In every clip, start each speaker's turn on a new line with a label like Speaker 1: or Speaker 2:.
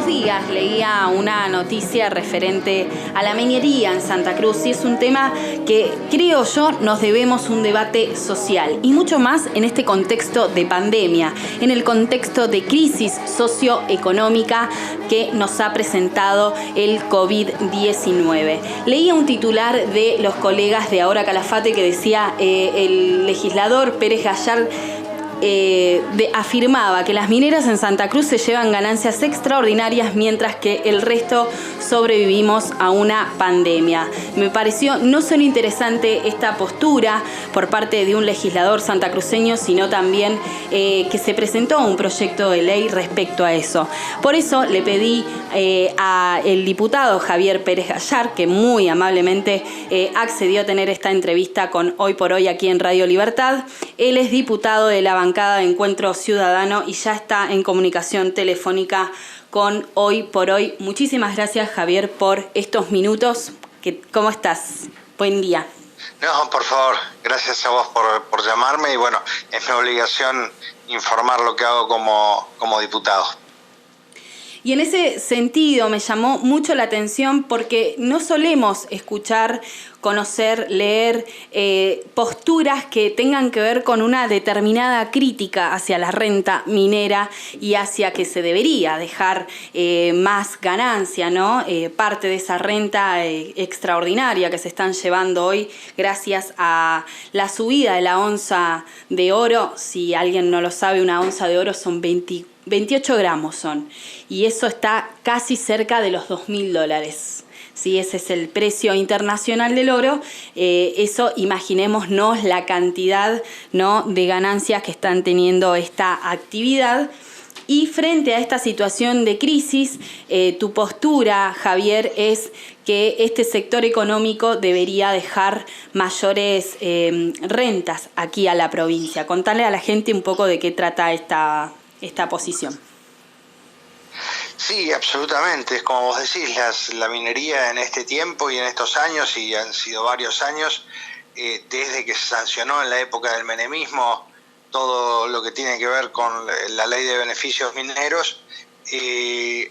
Speaker 1: unos días leía una noticia referente a la minería en Santa Cruz y es un tema que creo yo nos debemos un debate social y mucho más en este contexto de pandemia, en el contexto de crisis socioeconómica que nos ha presentado el COVID-19. Leía un titular de los colegas de Ahora Calafate que decía el legislador Pérez Gallard afirmaba que las mineras en Santa Cruz se llevan ganancias extraordinarias mientras que el resto sobrevivimos a una pandemia. Me pareció no solo interesante esta postura por parte de un legislador santacruceño, sino también que se presentó un proyecto de ley respecto a eso. Por eso le pedí al diputado Javier Pérez Gallard, que muy amablemente accedió a tener esta entrevista con Hoy por Hoy aquí en Radio Libertad. Él es diputado de la bancada de Encuentro Ciudadano y ya está en comunicación telefónica con Hoy por Hoy. Muchísimas gracias, Javier, por estos minutos. ¿Cómo estás? Buen día.
Speaker 2: No, por favor, gracias a vos por llamarme y bueno, es mi obligación informar lo que hago como diputado.
Speaker 1: Y en ese sentido me llamó mucho la atención porque no solemos escuchar, conocer, leer posturas que tengan que ver con una determinada crítica hacia la renta minera y hacia que se debería dejar más ganancia, ¿no? Parte de esa renta extraordinaria que se están llevando hoy gracias a la subida de la onza de oro. Si alguien no lo sabe, una onza de oro son 28 gramos son, y eso está casi cerca de los $2.000. Sí, ese es el precio internacional del oro. Eso, imaginémonos la cantidad, ¿no?, de ganancias que están teniendo esta actividad. Y frente a esta situación de crisis, tu postura, Javier, es que este sector económico debería dejar mayores rentas aquí a la provincia. Contale a la gente un poco de qué trata esta posición.
Speaker 2: Sí, absolutamente. Es como vos decís, la minería en este tiempo y en estos años, y han sido varios años, desde que se sancionó en la época del menemismo todo lo que tiene que ver con la ley de beneficios mineros,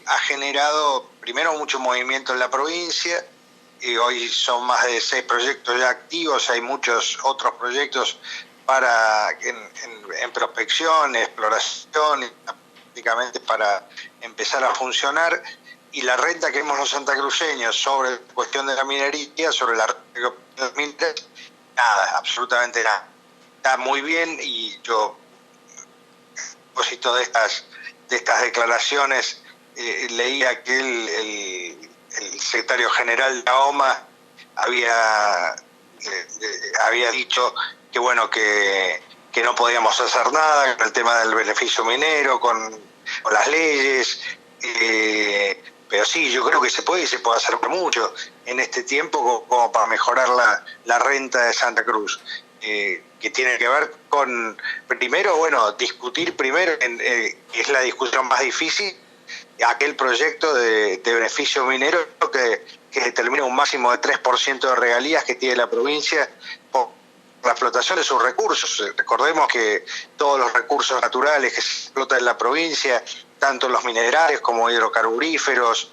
Speaker 2: ha generado primero mucho movimiento en la provincia. Hoy son más de 6 proyectos ya activos, hay muchos otros proyectos en prospección, exploración, prácticamente para empezar a funcionar, y la renta que vemos los santacruceños sobre la cuestión de la minería, sobre la renta de las mineras, nada, absolutamente nada. Está muy bien, y yo, a propósito de estas declaraciones, leía que el secretario general de la OMA había dicho que bueno, que no podíamos hacer nada con el tema del beneficio minero, con las leyes, pero sí, yo creo que se puede hacer mucho en este tiempo como para mejorar la renta de Santa Cruz, que tiene que ver con, primero, bueno, discutir primero, que es la discusión más difícil, aquel proyecto de beneficio minero que determina un máximo de 3% de regalías que tiene la provincia por la explotación de sus recursos. Recordemos que todos los recursos naturales que se explotan en la provincia, tanto los minerales como hidrocarburíferos,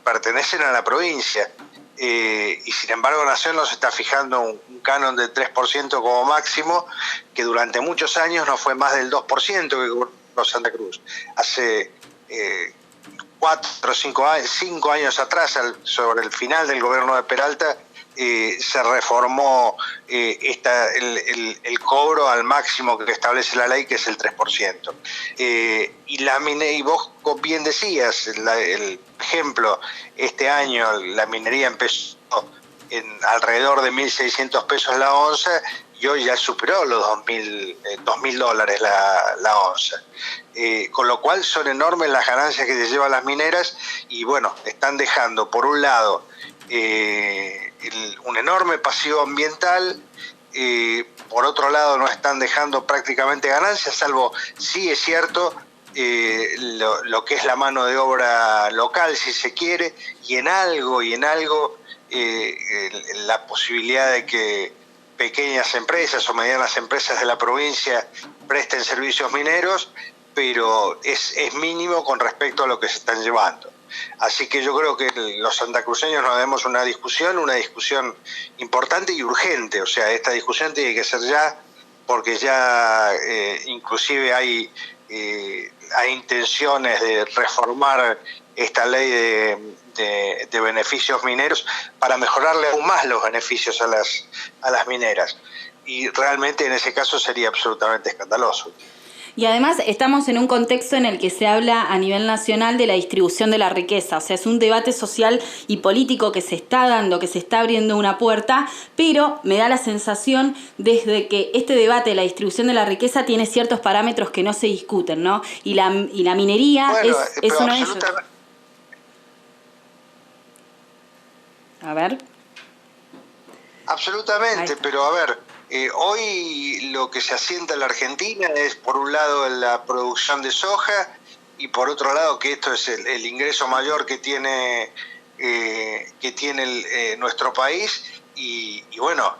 Speaker 2: pertenecen a la provincia. Y sin embargo Nación nos está fijando un canon de 3% como máximo, que durante muchos años no fue más del 2% que cobró Santa Cruz. Hace 4 o 5 años atrás, sobre el final del gobierno de Peralta, se reformó el cobro al máximo que establece la ley, que es el 3%. Y vos bien decías, el ejemplo, este año la minería empezó en alrededor de 1.600 pesos la onza, y hoy ya superó los $2.000 la onza. Con lo cual son enormes las ganancias que se llevan las mineras, y bueno, están dejando por un lado un enorme pasivo ambiental, por otro lado no están dejando prácticamente ganancias, salvo, sí es cierto, lo que es la mano de obra local, si se quiere, y en algo la posibilidad de que pequeñas empresas o medianas empresas de la provincia presten servicios mineros, pero es mínimo con respecto a lo que se están llevando. Así que yo creo que los santacruceños nos debemos una discusión importante y urgente. O sea, esta discusión tiene que ser ya, porque ya inclusive hay intenciones de reformar esta ley de beneficios mineros para mejorarle aún más los beneficios a las mineras. Y realmente en ese caso sería absolutamente escandaloso.
Speaker 1: Y además estamos en un contexto en el que se habla a nivel nacional de la distribución de la riqueza. O sea, es un debate social y político que se está dando, que se está abriendo una puerta, pero me da la sensación desde que este debate de la distribución de la riqueza tiene ciertos parámetros que no se discuten, ¿no? Y la minería es uno de ellos. A ver.
Speaker 2: Absolutamente, pero a ver, hoy lo que se asienta en la Argentina es, por un lado, la producción de soja, y por otro lado, que esto es el ingreso mayor que tiene nuestro país, y bueno,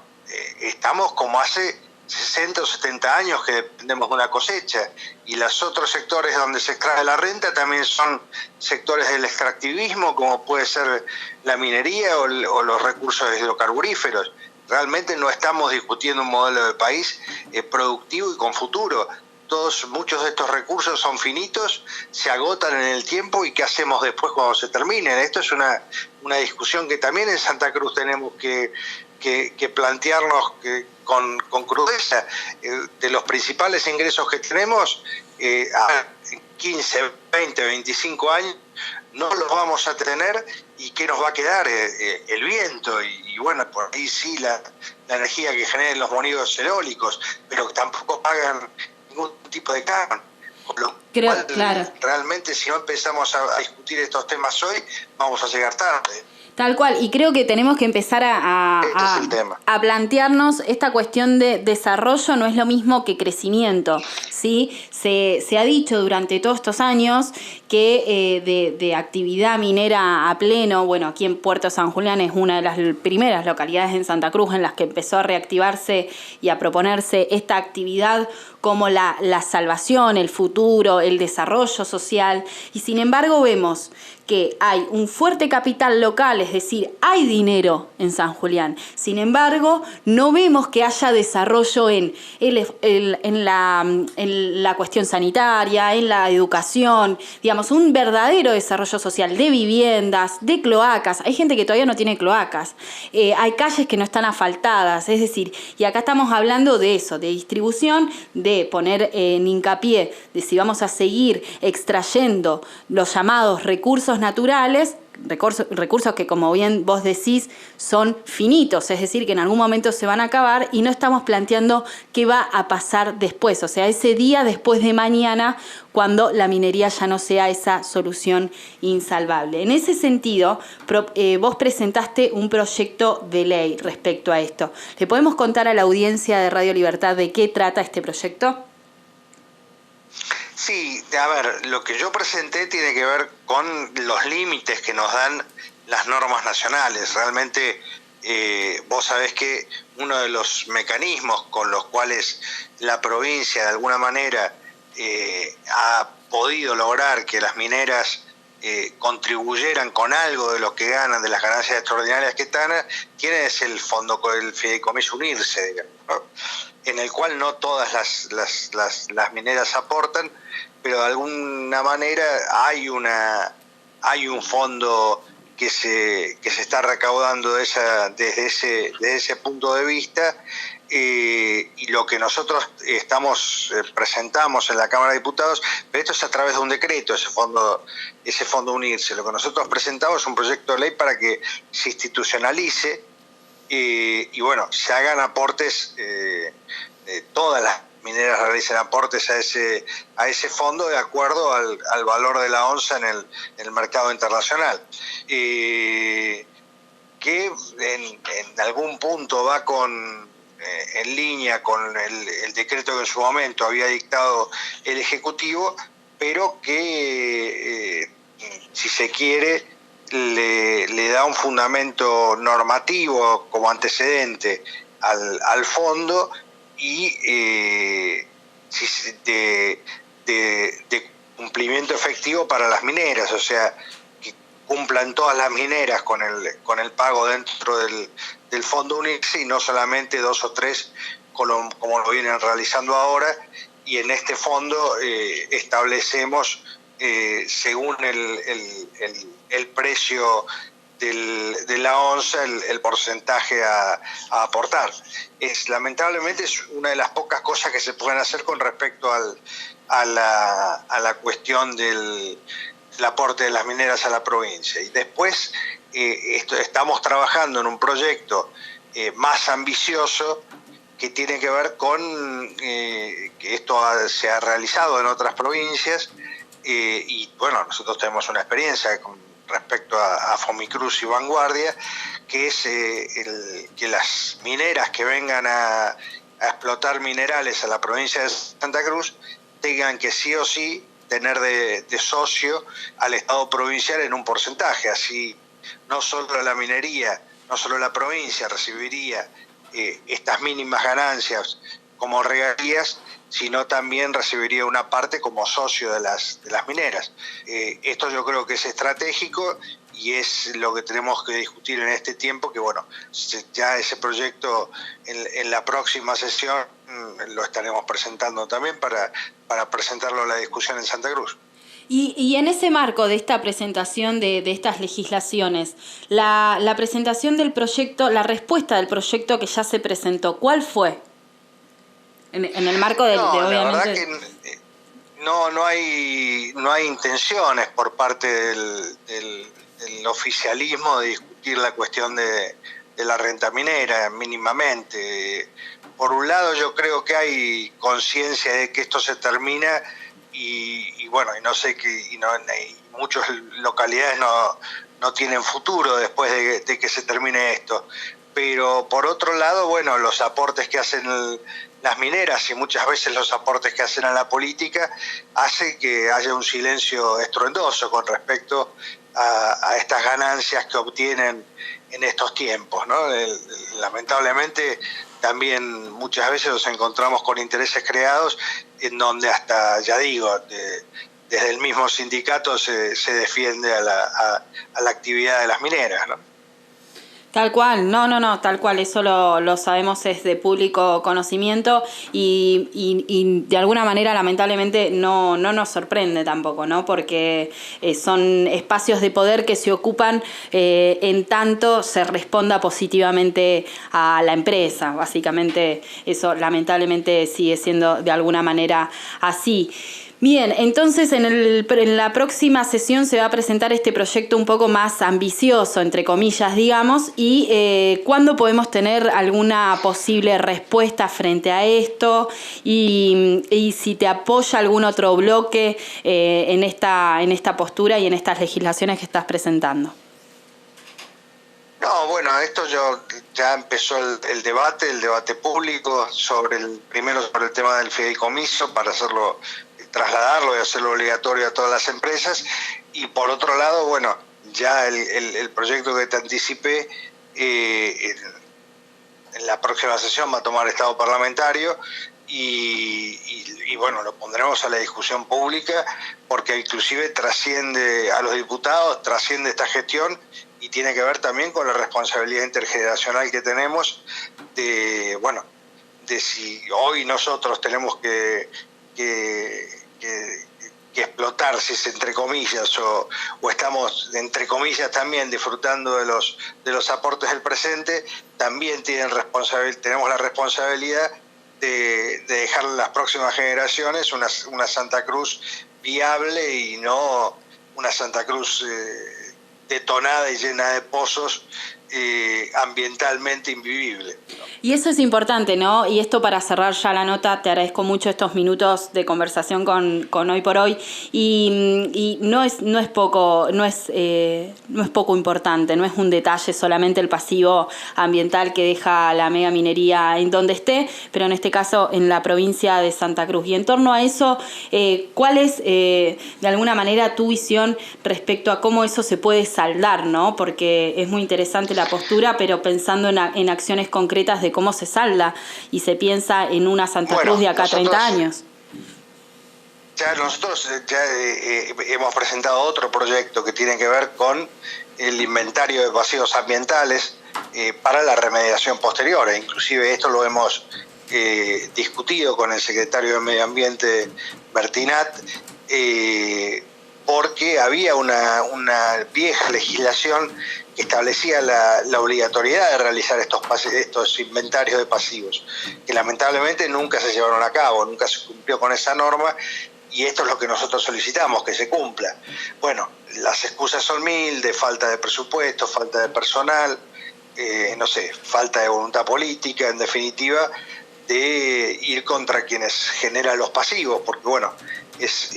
Speaker 2: estamos como hace 60 o 70 años que dependemos de una cosecha, y los otros sectores donde se extrae la renta también son sectores del extractivismo, como puede ser la minería o los recursos hidrocarburíferos. Realmente no estamos discutiendo un modelo de país productivo y con futuro. Muchos de estos recursos son finitos, se agotan en el tiempo, y ¿qué hacemos después cuando se terminen? Esto es una discusión que también en Santa Cruz tenemos que plantearnos con crudeza. De los principales ingresos que tenemos, a 15, 20, 25 años no los vamos a tener, y ¿qué nos va a quedar? El viento, y bueno, por ahí sí la energía que generen los molinos eólicos, pero tampoco pagan ningún tipo de carbón. Claro. Realmente, si no empezamos a discutir estos temas hoy, vamos a llegar tarde.
Speaker 1: Tal cual, y creo que tenemos que empezar a plantearnos esta cuestión de desarrollo. No es lo mismo que crecimiento, ¿sí? Se ha dicho durante todos estos años que de actividad minera a pleno, bueno, aquí en Puerto San Julián es una de las primeras localidades en Santa Cruz en las que empezó a reactivarse y a proponerse esta actividad como la salvación, el futuro, el desarrollo social, y sin embargo vemos que hay un fuerte capital local, es decir, hay dinero en San Julián. Sin embargo, no vemos que haya desarrollo en la cuestión sanitaria, en la educación, digamos, un verdadero desarrollo social de viviendas, de cloacas. Hay gente que todavía no tiene cloacas, hay calles que no están asfaltadas, es decir, y acá estamos hablando de eso, de distribución, de poner en hincapié de si vamos a seguir extrayendo los llamados recursos naturales, recursos que, como bien vos decís, son finitos, es decir, que en algún momento se van a acabar, y no estamos planteando qué va a pasar después, o sea, ese día después de mañana, cuando la minería ya no sea esa solución insalvable. En ese sentido, vos presentaste un proyecto de ley respecto a esto. ¿Le podemos contar a la audiencia de Radio Libertad de qué trata este proyecto?
Speaker 2: Sí, a ver, lo que yo presenté tiene que ver con los límites que nos dan las normas nacionales. Realmente vos sabés que uno de los mecanismos con los cuales la provincia de alguna manera ha podido lograr que las mineras contribuyeran con algo de lo que ganan, de las ganancias extraordinarias que tienen, es el fondo, el fideicomiso Unirse, digamos, ¿no? En el cual no todas las mineras aportan, pero de alguna manera hay un fondo que se está recaudando desde ese punto de vista, y lo que nosotros presentamos en la Cámara de Diputados, pero esto es a través de un decreto, ese fondo Unirse. Lo que nosotros presentamos es un proyecto de ley para que se institucionalice, y bueno, se hagan aportes, todas las mineras realicen aportes a ese fondo de acuerdo al valor de la onza en el mercado internacional, que en algún punto va en línea con el decreto que en su momento había dictado el Ejecutivo, pero que si se quiere le da un fundamento normativo como antecedente al fondo, y de cumplimiento efectivo para las mineras, o sea, que cumplan todas las mineras con el pago dentro del Fondo UNICE y no solamente 2 o 3 como lo vienen realizando ahora. Y en este fondo establecemos, según el precio de la onza, el porcentaje a aportar. Lamentablemente es una de las pocas cosas que se pueden hacer con respecto a la cuestión del aporte de las mineras a la provincia. Y después estamos trabajando en un proyecto más ambicioso que tiene que ver con que esto se ha realizado en otras provincias y bueno, nosotros tenemos una experiencia con respecto a Fomicruz y Vanguardia, que es que las mineras que vengan a explotar minerales a la provincia de Santa Cruz tengan que sí o sí tener de socio al Estado provincial en un porcentaje, así no solo la minería, no solo la provincia recibiría estas mínimas ganancias como regalías, sino también recibiría una parte como socio de las mineras. Esto yo creo que es estratégico y es lo que tenemos que discutir en este tiempo, que bueno, ya ese proyecto en la próxima sesión lo estaremos presentando también para presentarlo a la discusión en Santa Cruz.
Speaker 1: Y en ese marco de esta presentación de estas legislaciones, la presentación del proyecto, la respuesta del proyecto que ya se presentó, ¿cuál fue? En el marco de obviamente...
Speaker 2: La verdad que no hay intenciones por parte del oficialismo de discutir la cuestión de la renta minera mínimamente. Por un lado yo creo que hay conciencia de que esto se termina y bueno, y no sé y muchas localidades no tienen futuro después de que se termine esto. Pero por otro lado, bueno, los aportes que hacen las mineras y muchas veces los aportes que hacen a la política hace que haya un silencio estruendoso con respecto a estas ganancias que obtienen en estos tiempos, ¿no? Lamentablemente también muchas veces nos encontramos con intereses creados en donde hasta, ya digo, desde el mismo sindicato se defiende a la actividad de las mineras, ¿no?
Speaker 1: Tal cual, no, tal cual, eso lo sabemos, es de público conocimiento y de alguna manera lamentablemente no nos sorprende tampoco, ¿no? Porque son espacios de poder que se ocupan en tanto se responda positivamente a la empresa, básicamente eso lamentablemente sigue siendo de alguna manera así. Bien, entonces en la próxima sesión se va a presentar este proyecto un poco más ambicioso, entre comillas, digamos, y ¿cuándo podemos tener alguna posible respuesta frente a esto? Y si te apoya algún otro bloque en esta postura y en estas legislaciones que estás presentando.
Speaker 2: No, bueno, esto ya empezó el debate público primero sobre el tema del fideicomiso para trasladarlo y hacerlo obligatorio a todas las empresas, y por otro lado, bueno, ya el proyecto que te anticipé en la próxima sesión va a tomar estado parlamentario y bueno, lo pondremos a la discusión pública porque inclusive trasciende a los diputados, trasciende esta gestión y tiene que ver también con la responsabilidad intergeneracional que tenemos de si hoy nosotros tenemos que explotar, si es entre comillas, o estamos entre comillas también disfrutando de los aportes del presente, también tenemos la responsabilidad de dejar a las próximas generaciones una Santa Cruz viable y no una Santa Cruz detonada y llena de pozos ambientalmente invivible, ¿no?
Speaker 1: Y eso es importante, ¿no? Y esto para cerrar ya la nota, te agradezco mucho estos minutos de conversación con Hoy por Hoy y no es poco importante, no es un detalle solamente el pasivo ambiental que deja la mega minería en donde esté, pero en este caso en la provincia de Santa Cruz. Y en torno a eso, ¿cuál es de alguna manera tu visión respecto a cómo eso se puede saldar, ¿no? Porque es muy interesante la postura, pero pensando en acciones concretas de cómo se salda y se piensa en una Santa Cruz de acá a 30 años.
Speaker 2: Bueno, 30 años. Nosotros, en el proyecto que te anticipé, estamos trabajando Ya nosotros hemos presentado otro proyecto que tiene que ver con el inventario de pasivos ambientales para la remediación posterior. E inclusive esto lo hemos discutido con el secretario de Medio Ambiente, Bertinat, porque había una vieja legislación que establecía la obligatoriedad de realizar estos inventarios de pasivos, que lamentablemente nunca se llevaron a cabo, nunca se cumplió con esa norma, y esto es lo que nosotros solicitamos, que se cumpla. Bueno, las excusas son mil, de falta de presupuesto, falta de personal, no sé, falta de voluntad política, en definitiva, de ir contra quienes generan los pasivos, porque bueno, es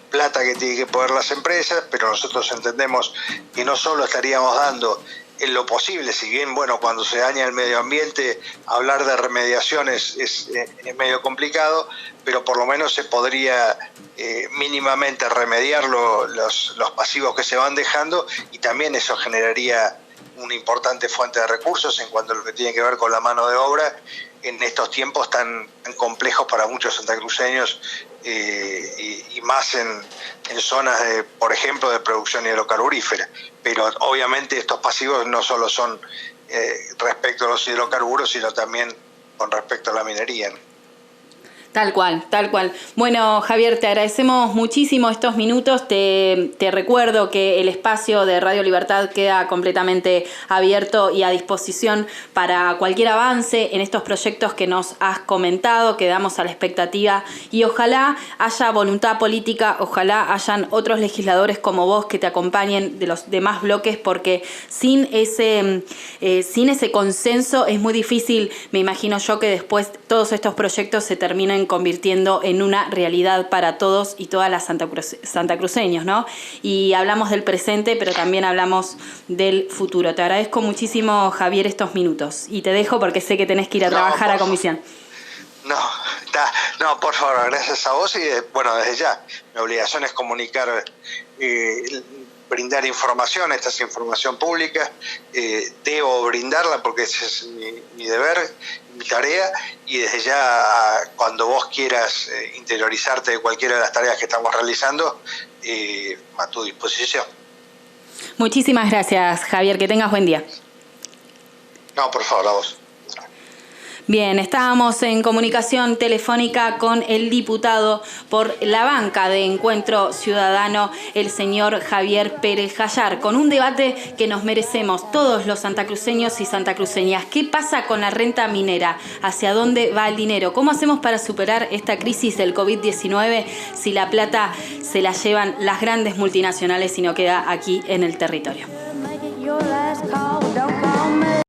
Speaker 2: plata que tienen que poner las empresas, pero nosotros entendemos que no solo estaríamos dando en lo posible, si bien bueno, cuando se daña el medio ambiente, hablar de remediación es medio complicado, pero por lo menos se podría mínimamente remediar los pasivos que se van dejando, y también eso generaría una importante fuente de recursos en cuanto a lo que tiene que ver con la mano de obra en estos tiempos tan complejos para muchos santacruceños, y más en zonas, por ejemplo, de producción hidrocarburífera. Pero obviamente estos pasivos no solo son respecto a los hidrocarburos, sino también con respecto a la minería, ¿no?
Speaker 1: Tal cual, tal cual. Bueno, Javier, te agradecemos muchísimo estos minutos. Te recuerdo que el espacio de Radio Libertad queda completamente abierto y a disposición para cualquier avance en estos proyectos que nos has comentado. Quedamos a la expectativa y ojalá haya voluntad política, ojalá hayan otros legisladores como vos que te acompañen de los demás bloques, porque sin ese consenso es muy difícil, me imagino yo, que después todos estos proyectos se terminen convirtiendo en una realidad para todos y todas las santacruceños, ¿no? Y hablamos del presente, pero también hablamos del futuro. Te agradezco muchísimo, Javier, estos minutos. Y te dejo porque sé que tenés que ir a trabajar a comisión.
Speaker 2: No, por favor, gracias a vos. Y bueno, desde ya, mi obligación es comunicar, brindar información. Esta es información pública, debo brindarla porque ese es mi deber, mi tarea, y desde ya, cuando vos quieras interiorizarte de cualquiera de las tareas que estamos realizando, a tu disposición.
Speaker 1: Muchísimas gracias, Javier, que tengas buen día.
Speaker 2: No, por favor, a vos.
Speaker 1: Bien, estábamos en comunicación telefónica con el diputado por la banca de Encuentro Ciudadano, el señor Javier Pérez Jayar, con un debate que nos merecemos todos los santacruceños y santacruceñas. ¿Qué pasa con la renta minera? ¿Hacia dónde va el dinero? ¿Cómo hacemos para superar esta crisis del COVID-19 si la plata se la llevan las grandes multinacionales y no queda aquí en el territorio?